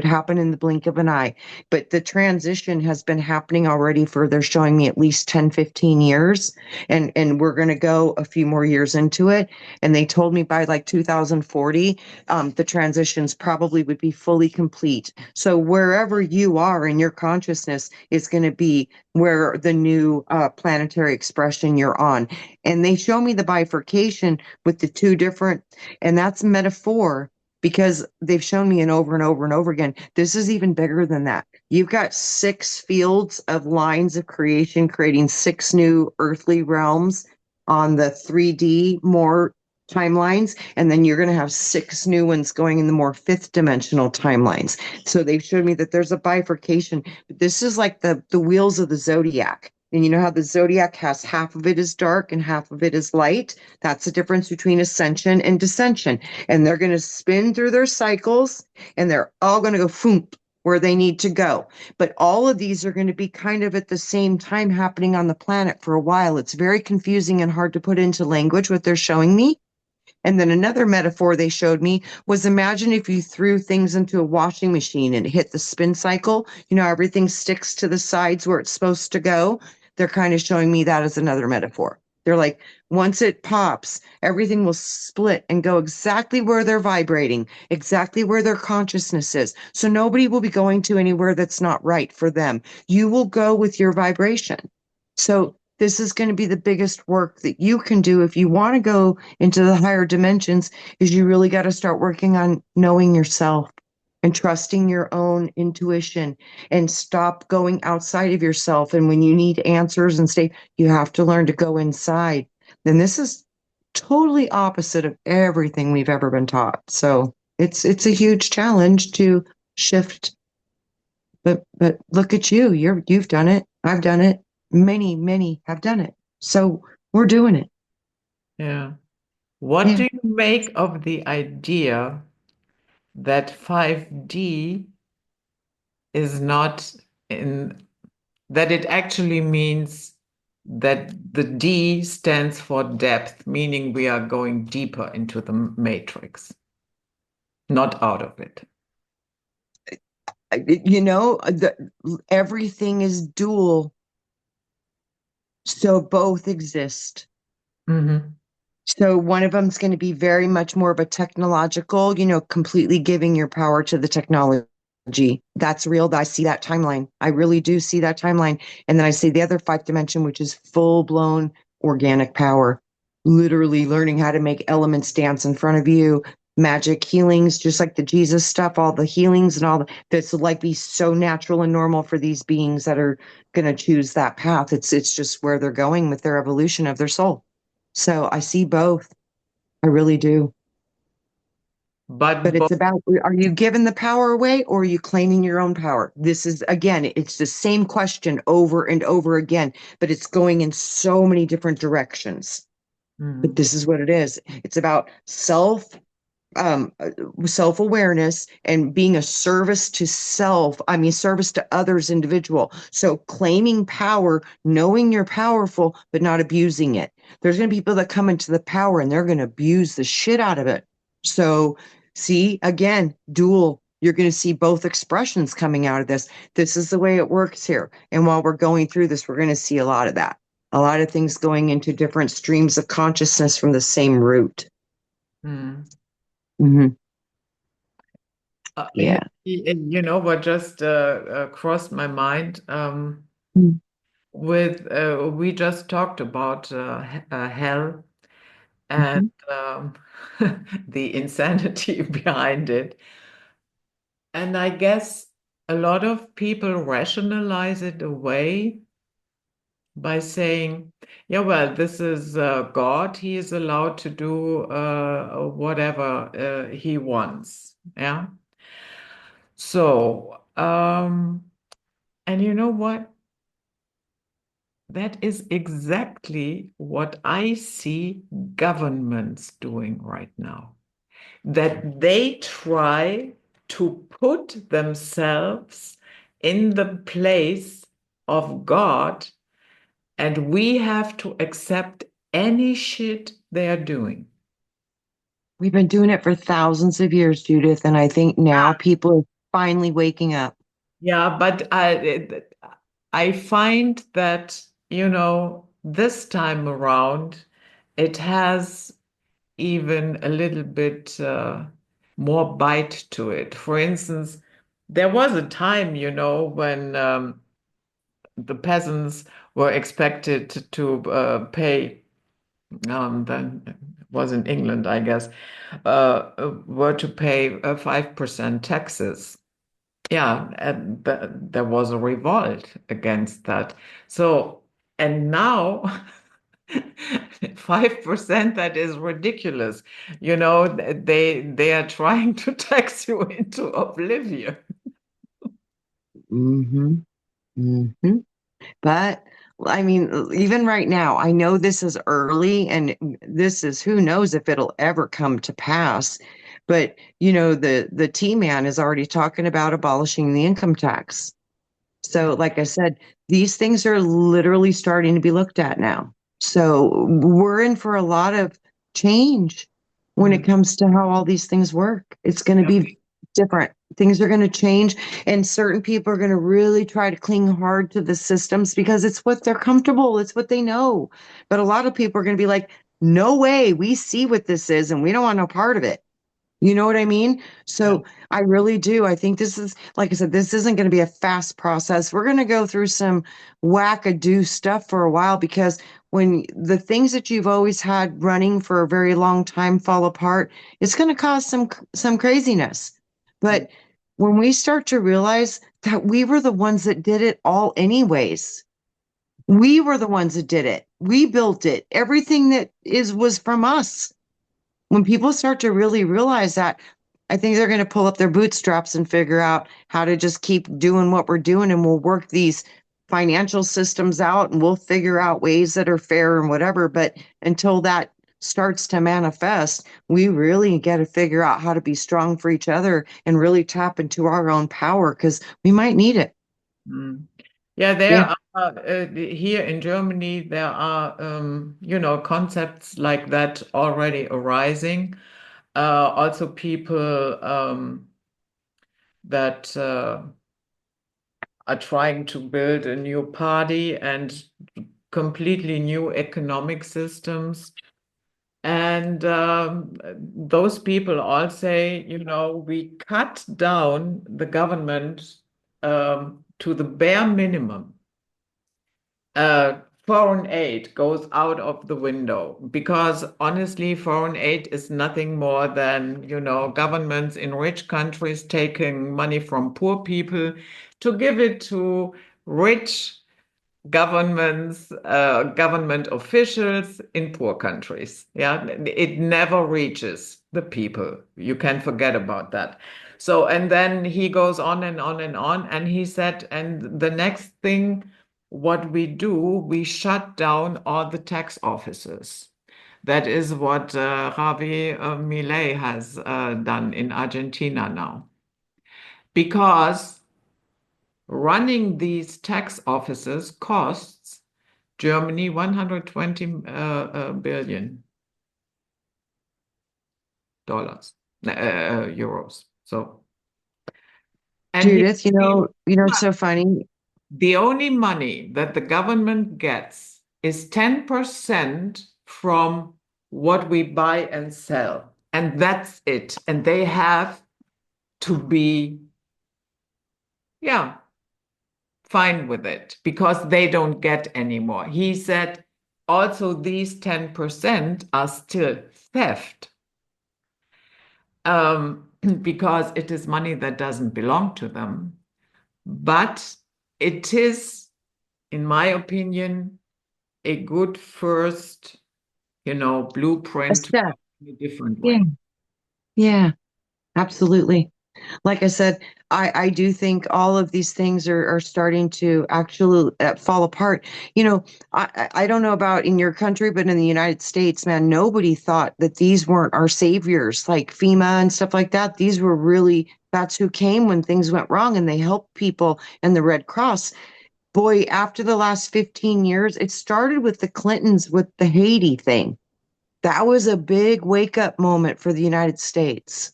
happen in the blink of an eye. But the transition has been happening already they're showing me at least 10, 15 years. And we're going to go a few more years into it. And they told me by like 2040, the transitions probably would be fully complete. So wherever you are in your consciousness is going to be where the new planetary expression you're on. And they show me the bifurcation with the two different, and that's metaphor, because they've shown me over and over and over again. This is even bigger than that. You've got 6 fields of lines of creation, creating 6 new earthly realms on the 3D more timelines, and then you're going to have 6 new ones going in the more 5th dimensional timelines. So they've showed me that there's a bifurcation. This is like the wheels of the zodiac. And you know how the zodiac has half of it is dark and half of it is light? That's the difference between ascension and descension. And they're going to spin through their cycles and they're all going to go foom where they need to go. But all of these are going to be kind of at the same time happening on the planet for a while. It's very confusing and hard to put into language what they're showing me. And then another metaphor they showed me was imagine if you threw things into a washing machine and it hit the spin cycle, everything sticks to the sides where it's supposed to go. They're kind of showing me that as another metaphor. They're like, once it pops, everything will split and go exactly where they're vibrating, exactly where their consciousness is. So nobody will be going to anywhere that's not right for them. You will go with your vibration. So this is going to be the biggest work that you can do if you want to go into the higher dimensions, is you really got to start working on knowing yourself and trusting your own intuition and stop going outside of yourself. And when you need answers and stay, you have to learn to go inside. Then this is totally opposite of everything we've ever been taught. So it's a huge challenge to shift. But look at you. You've done it. I've done it. Many have done it. So we're doing it. Yeah. What Yeah. do you make of the idea that 5D is not in, that it actually means that the D stands for depth, meaning we are going deeper into the matrix, not out of it. Everything is dual. So both exist. Hmm. So one of them is going to be very much more of a technological, completely giving your power to the technology. That's real. I see that timeline. I really do see that timeline. And then I see the other five dimension, which is full blown organic power, literally learning how to make elements dance in front of you, magic healings, just like the Jesus stuff, all the healings and all that's like be so natural and normal for these beings that are going to choose that path. It's just where they're going with their evolution of their soul. So I see both. I really do. But But it's both. about, are you giving the power away or are you claiming your own power? This is, again, it's the same question over and over again, but it's going in so many different directions. But Mhm. this is what it is. It's about um, self-awareness and being a service to self, I mean, service to others individual. So claiming power, knowing you're powerful, but not abusing it. There's going to be people that come into the power and they're going to abuse the shit out of it. So see, again, dual. You're going to see both expressions coming out of this. This is the way it works here. And while we're going through this, we're going to see a lot of that. A lot of things going into different streams of consciousness from the same root. Mhm. Hmm. Hey, Yeah. you know what just crossed my mind? With we just talked about hell and Mm-hmm. the insanity behind it. And I guess a lot of people rationalize it away by saying, yeah, well, this is God. He is allowed to do whatever he wants. Yeah. So, and you know what? That is exactly what I see governments doing right now. That they try to put themselves in the place of God, and we have to accept any shit they are doing. We've been doing it for thousands of years, Judith, and I think now people are finally waking up. Yeah, but I find that, this time around, it has even a little bit more bite to it. For instance, there was a time, when the peasants were expected to pay, then it was in England, I guess, were to pay 5% taxes. Yeah, and there was a revolt against that. So, and now 5%, that is ridiculous. They are trying to tax you into oblivion. Hmm. Hmm. But I mean, even right now, I know this is early and this is who knows if it'll ever come to pass. But the T-man is already talking about abolishing the income tax. So, like I said, these things are literally starting to be looked at now. So, we're in for a lot of change when it Mm. comes to how all these things work. It's going to Yeah. be different. Things are going to change, and certain people are going to really try to cling hard to the systems because it's what they're comfortable, it's what they know. But a lot of people are going to be like, no way, we see what this is, and we don't want no part of it. You know what I mean? Yeah. So I really do. I think this is, like I said, this isn't going to be a fast process. We're going to go through some wackadoo stuff for a while because when the things that you've always had running for a very long time fall apart, it's going to cause some craziness. Mm. But when we start to realize that we were the ones that did it all anyways, we were the ones that did it. We built it. Everything that is was from us. When people start to really realize that, I think they're going to pull up their bootstraps and figure out how to just keep doing what we're doing, and we'll work these financial systems out and we'll figure out ways that are fair and whatever. But until that starts to manifest, we really got to figure out how to be strong for each other and really tap into our own power because we might need it. Mm. Yeah, there Yeah. are here in Germany, there are concepts like that already arising. Also, people that are trying to build a new party and completely new economic systems. And those people all say, we cut down the government to the bare minimum. Foreign aid goes out of the window because honestly, foreign aid is nothing more than, governments in rich countries taking money from poor people to give it to rich governments, government officials in poor countries. Yeah, it never reaches the people. You can forget about that. So, and then he goes on and on and on. And he said, and the next thing, what we do, we shut down all the tax offices. That is what Javi Milei has done in Argentina now. Because running these tax offices costs Germany 120 billion dollars, euros. So, and he, Judith, it's so funny. the only money that the government gets is 10% from what we buy and sell. And that's it. And they have to be, yeah, fine with it because they don't get any more. He said also these 10% are still theft because it is money that doesn't belong to them. But it is, in my opinion, a good first, A blueprint to step. go in a different Yeah. way. Yeah, absolutely. Like I said, I do think all of these things are starting to actually fall apart. I don't know about in your country, but in the United States, man, nobody thought that these weren't our saviors, like FEMA and stuff like that. These were really, that's who came when things went wrong and they helped people and the Red Cross. Boy, after the last 15 years, it started with the Clintons with the Haiti thing. That was a big wake up moment for the United States.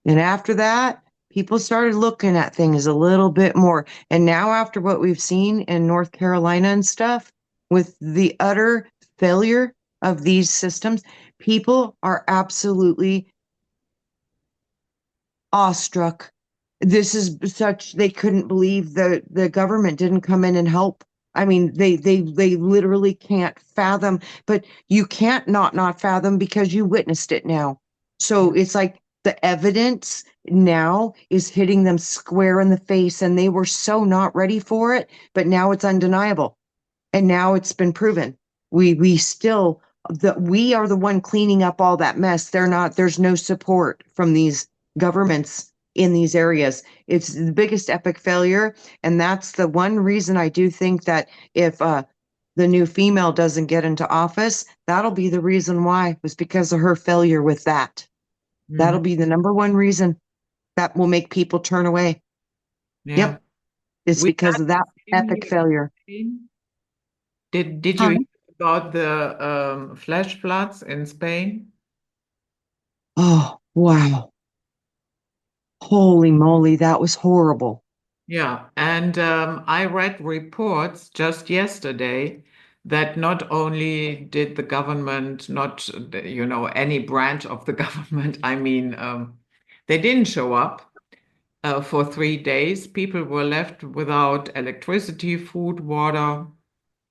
And after that, people started looking at things a little bit more. And now, after what we've seen in North Carolina and stuff, with the utter failure of these systems, people are absolutely awestruck. This is such, they couldn't believe the government didn't come in and help. I mean, they literally can't fathom, but you can't not fathom because you witnessed it now. So Yeah. it's like the evidence now is hitting them square in the face, and they were so not ready for it, but now it's undeniable. And now it's been proven. We still we are the one cleaning up all that mess. They're not, there's no support from these governments in these areas. It's the biggest epic failure. And that's the one reason I do think that if the new female doesn't get into office, that'll be the reason why, was because of her failure with that. Mhm. That'll be the number one reason that will make people turn away. Yeah. Yep. It's We because had of the that same epic here in failure. Spain. Did you Huh? hear about the flash floods in Spain? Oh, wow. Holy moly, that was horrible. Yeah, and I read reports just yesterday that not only did the government not, any branch of the government, I mean, they didn't show up for 3 days. People were left without electricity, food, water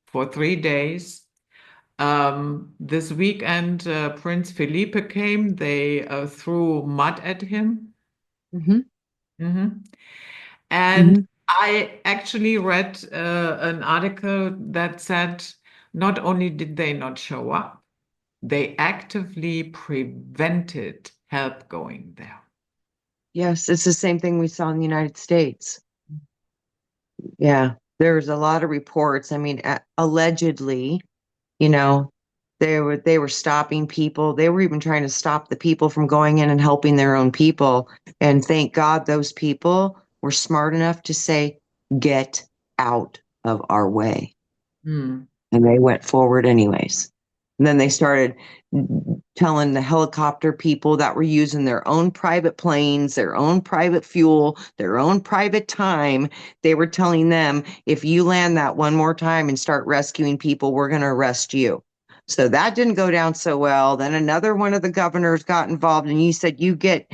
for 3 days. This weekend, Prince Felipe came. They threw mud at him. Hmm. Mhm. And Hmm. I actually read an article that said not only did they not show up, they actively prevented help going there. Yes, it's the same thing we saw in the United States. Yeah, there's a lot of reports. I mean, allegedly, you know, they were stopping people. They were even trying to stop the people from going in and helping their own people. And thank God those people were smart enough to say, "Get out of our way." Hmm. And they went forward anyways. And then they started telling the helicopter people that were using their own private planes, their own private fuel, their own private time. They were telling them, if you land that one more time and start rescuing people, we're going to arrest you. So that didn't go down so well. Then another one of the governors got involved and he said, you get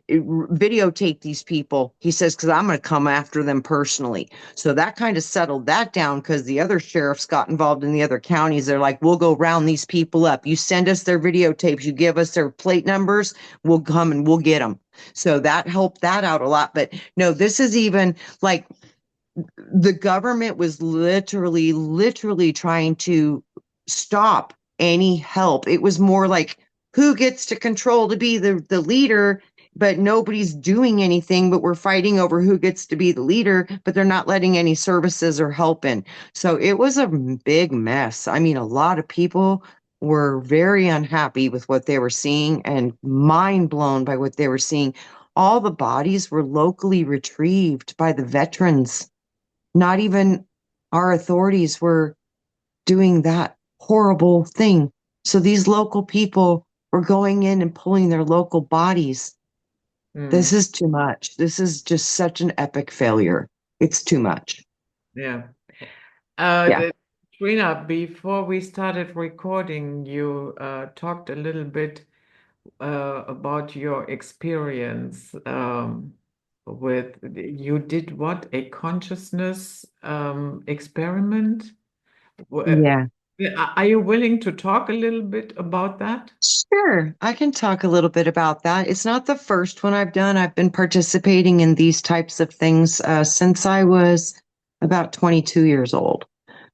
videotape these people. He says, because I'm going to come after them personally. So that kind of settled that down because the other sheriffs got involved in the other counties. They're like, we'll go round these people up. You send us their videotapes, you give us their plate numbers, we'll come and we'll get them. So that helped that out a lot. But no, this is even like the government was literally trying to stop any help. It was more like who gets to control to be the leader, but nobody's doing anything, but we're fighting over who gets to be the leader, but they're not letting any services or help in. So it was a big mess. I mean, a lot of people were very unhappy with what they were seeing and mind blown by what they were seeing. All the bodies were locally retrieved by the veterans. Not even our authorities were doing that horrible thing. So these local people were going in and pulling their local bodies. This Hmm. is too much. This is just such an epic failure. It's too much. Yeah. Yeah. The, Trina, before we started recording, you talked a little bit about your experience with you did what? A consciousness experiment? W- Yeah. Are you willing to talk a little bit about that? Sure, I can talk a little bit about that. It's not the first one I've done. I've been participating in these types of things since I was about 22 years old.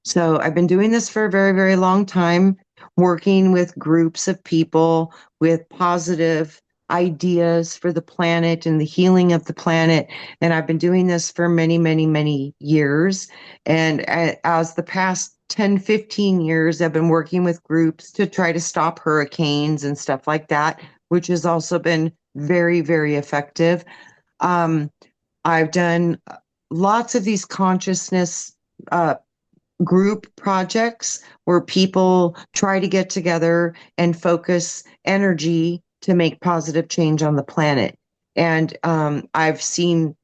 So I've been doing this for a very, very long time, working with groups of people with positive ideas for the planet and the healing of the planet. And I've been doing this for many, many, many years. And as the past 10, 15 years, I've been working with groups to try to stop hurricanes and stuff like that, which has also been very, very effective. Um, I've done lots of these consciousness uh, group projects where people try to get together and focus energy to make positive change on the planet. And I've seen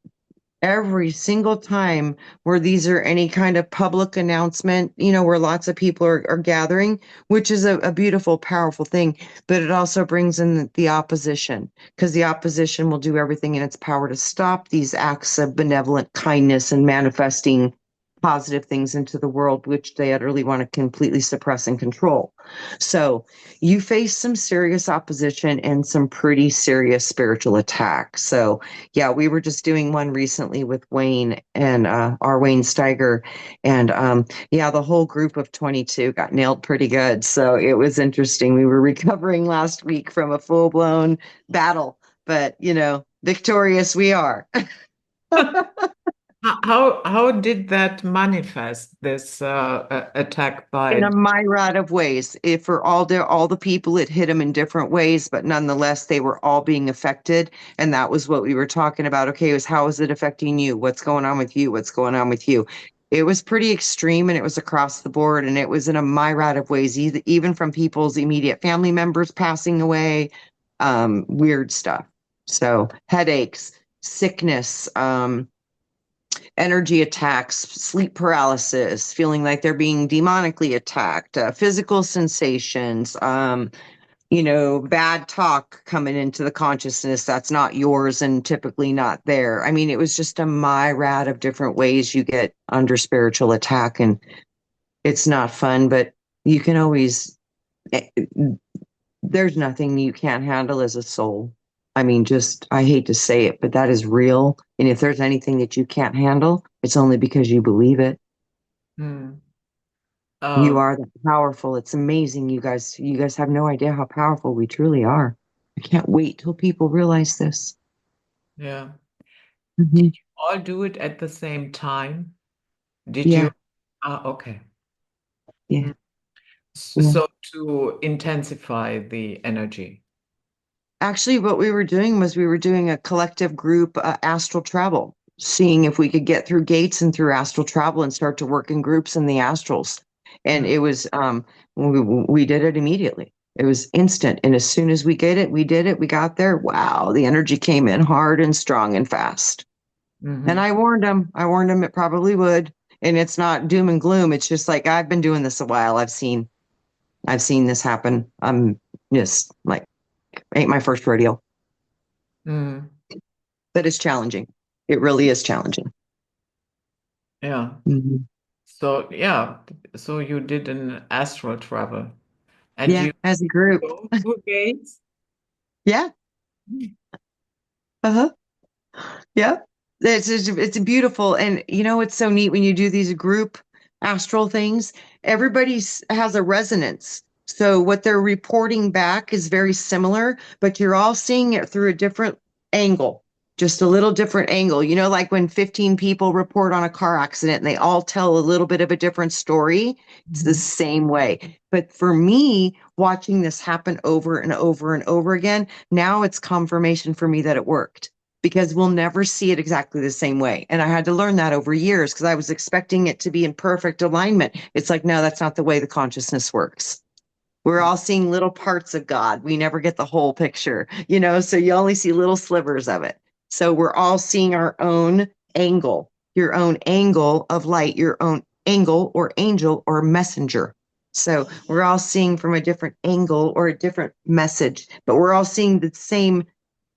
every single time where these are any kind of public announcement, where lots of people are gathering, which is a beautiful, powerful thing. But it also brings in the opposition because the opposition will do everything in its power to stop these acts of benevolent kindness and manifesting positive things into the world, which they utterly want to completely suppress and control. So you face some serious opposition and some pretty serious spiritual attacks. So yeah, we were just doing one recently with Wayne and our Wayne Steiger. And yeah, the whole group of 22 got nailed pretty good. So it was interesting. We were recovering last week from a full blown battle. But, victorious we are. How did that manifest, this attack In by? a myriad of ways. If for all the people, it hit them in different ways, but nonetheless, they were all being affected. And that was what we were talking about. Okay, it was how is it affecting you? What's going on with you? What's going on with you? It was pretty extreme and it was across the board. And it was in a myriad of ways, even from people's immediate family members passing away, weird stuff. So headaches, sickness, energy attacks, sleep paralysis, feeling like they're being demonically attacked, physical sensations, bad talk coming into the consciousness that's not yours and typically not there. I mean, it was just a myriad of different ways you get under spiritual attack, and it's not fun, but you can always, eh, there's nothing you can't handle as a soul. I mean, just, I hate to say it, but that is real. And if there's anything that you can't handle, it's only because you believe it. Hmm. You Um, are that powerful. It's amazing, you guys. You guys have no idea how powerful we truly are. I can't wait till people realize this. yeah. Did Mhm. you all do it at the same time? Did you? Yeah, Okay. yeah, Mm. yeah. So to intensify the energy. Actually, what we were doing was we were doing a collective group astral travel, seeing if we could get through gates and through astral travel and start to work in groups in the astrals. And Mm, it was, we did it immediately. It was instant. And as soon as we did it, we got there. Wow, the energy came in hard and strong and fast. And mhm. I warned him it probably would. And it's not doom and gloom. It's just like, I've been doing this a while. I've seen this happen. I'm just like, ain't my first rodeo, Mm, but it's challenging. It really is challenging. yeah. Mhm. So yeah. So you did an astral travel, and Yeah, you as a group. go through gates. Yeah. Uh-huh. Yeah. It's beautiful. And it's so neat when you do these group astral things. Everybody has a resonance. So what they're reporting back is very similar, but you're all seeing it through a different angle, just a little different angle. Like when 15 people report on a car accident and they all tell a little bit of a different story, it's the Mhm. same way. But for me, watching this happen over and over and over again, now it's confirmation for me that it worked because we'll never see it exactly the same way. And I had to learn that over years because I was expecting it to be in perfect alignment. It's like, no, that's not the way the consciousness works. We're all seeing little parts of God. We never get the whole picture, so you only see little slivers of it. So we're all seeing our own angle, your own angle of light, your own angle or angel or messenger. So we're all seeing from a different angle or a different message, but we're all seeing the same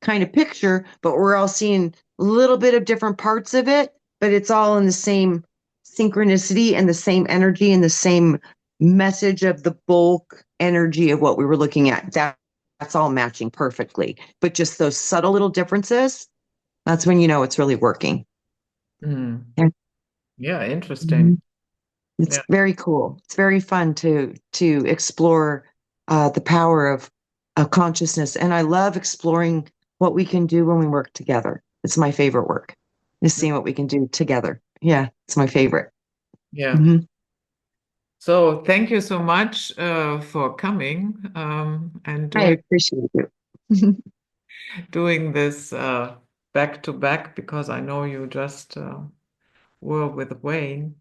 kind of picture, but we're all seeing a little bit of different parts of it, but it's all in the same synchronicity and the same energy and the same message of the bulk energy of what we were looking at. That's all matching perfectly. But just those subtle little differences, that's when you know it's really working. Mm. Yeah. Yeah, interesting. Mhm. It's Yeah. very cool. It's very fun to explore the power of consciousness, and I love exploring what we can do when we work together. It's my favorite work, is seeing what we can do together. Yeah, it's my favorite. Yeah. Hmm. So thank you so much for coming and I doing appreciate you. doing this back to back because I know you just were with Wayne.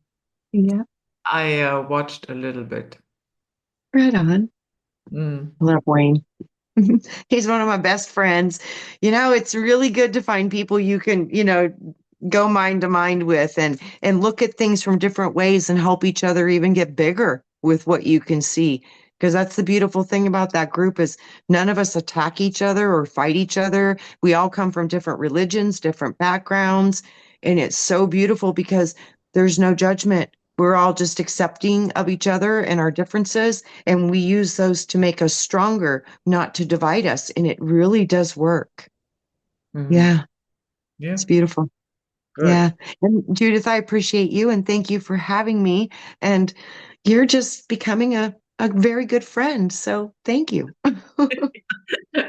Yeah, I watched a little bit. right on. Mm, I love Wayne. He's one of my best friends. It's really good to find people you can, go mind to mind with and look at things from different ways and help each other even get bigger with what you can see. Because that's the beautiful thing about that group is none of us attack each other or fight each other. We all come from different religions, different backgrounds, and it's so beautiful because there's no judgment. We're all just accepting of each other and our differences, and we use those to make us stronger, not to divide us. And it really does work. mhm. Yeah, Yeah, it's beautiful. good. Yeah. And Judith, I appreciate you and thank you for having me. And you're just becoming a very good friend. So thank you.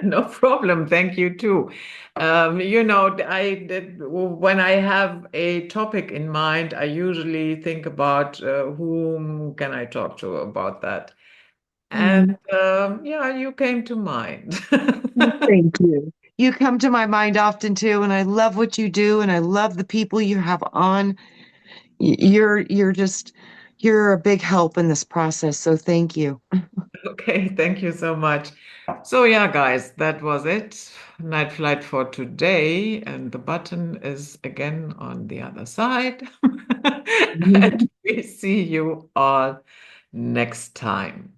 No problem. Thank you too. When I have a topic in mind, I usually think about whom can I talk to about that. And Mm, yeah, you came to mind. thank you. You come to my mind often too, and I love what you do, and I love the people you have on. You're just you're a big help in this process, so thank you. Okay, thank you so much. So yeah, guys, that was it. Night flight for today, and the button is again on the other side. And we see you all next time.